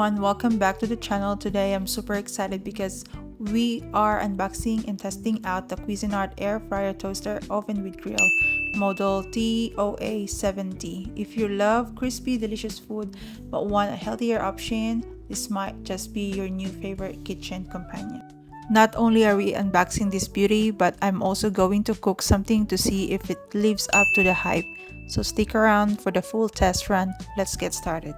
everyone, welcome back to the channel. Today I'm super excited because we are unboxing and testing out the Cuisinart Air Fryer Toaster Oven with Grill model TOA-70. If you love crispy, delicious food but want a healthier option, this might just be your new favorite kitchen companion. Not only are we unboxing this beauty, but I'm also going to cook something to see if it lives up to the hype. So stick around for the full test run. Let's get started.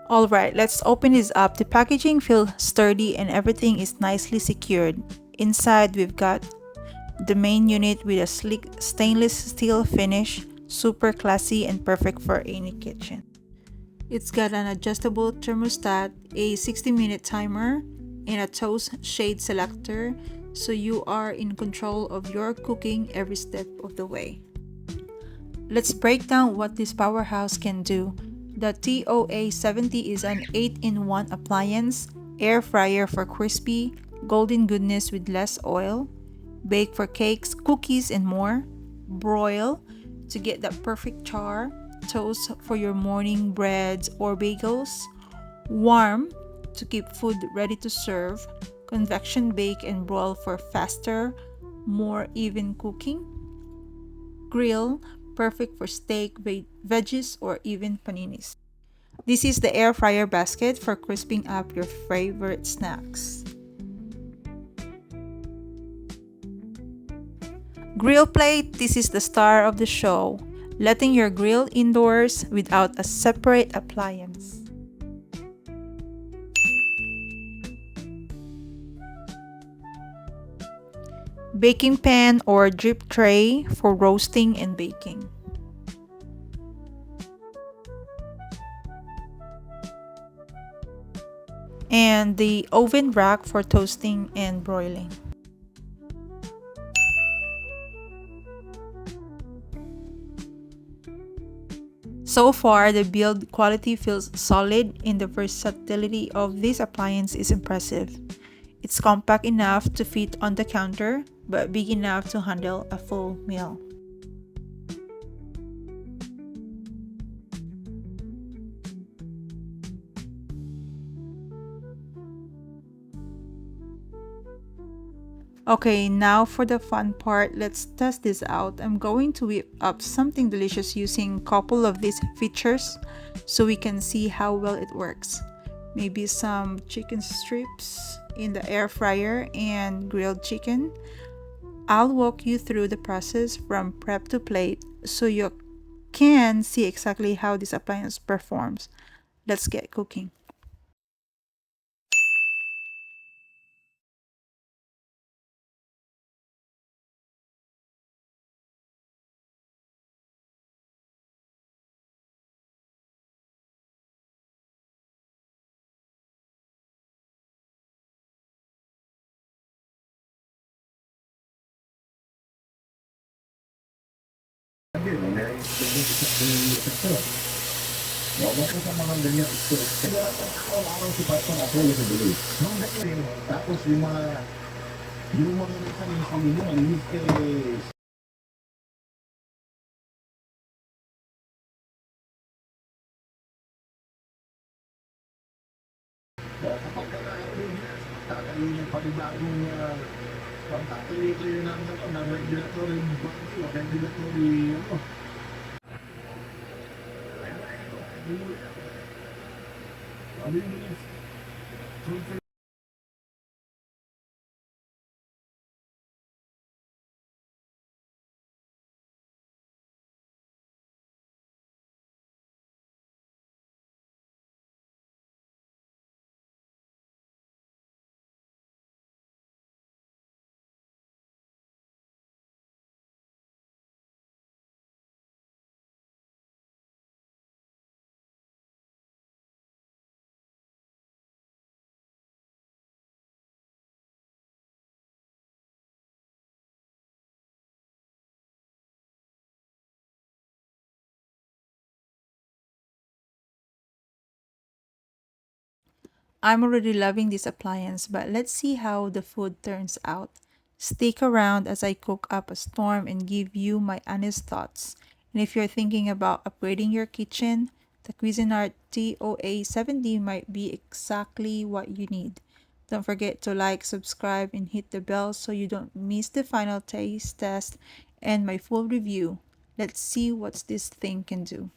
Alright, let's open this up. The packaging feels sturdy and everything is nicely secured. Inside we've got the main unit with a sleek stainless steel finish, super classy and perfect for any kitchen. It's got an adjustable thermostat, a 60-minute timer, and a toast shade selector, so you are in control of your cooking every step of the way. Let's break down what this powerhouse can do. The TOA-70 is an 8-in-1 appliance, air fryer for crispy, golden goodness with less oil, bake for cakes, cookies, and more, broil to get that perfect char, toast for your morning breads or bagels, warm to keep food ready to serve, convection bake and broil for faster, more even cooking, grill, perfect for steak, veggies, or even paninis. This is the air fryer basket for crisping up your favorite snacks. Grill plate, this is the star of the show, letting your grill indoors without a separate appliance. Baking pan or drip tray for roasting and baking. And the oven rack for toasting and broiling. So far, the build quality feels solid and the versatility of this appliance is impressive. It's compact enough to fit on the counter, but big enough to handle a full meal. Okay, now for the fun part, let's test this out. I'm going to whip up something delicious using a couple of these features so we can see how well it works. Maybe some chicken strips in the air fryer and grilled chicken. I'll walk you through the process from prep to plate so you can see exactly how this appliance performs. Let's get cooking. I'm already loving this appliance, but let's see how the food turns out. Stick around as I cook up a storm and give you my honest thoughts. And if you're thinking about upgrading your kitchen, The Cuisinart TOA-70 might be exactly what you need. Don't forget to like, subscribe, and hit the bell so you don't miss the final taste test and my full review. Let's see what this thing can do.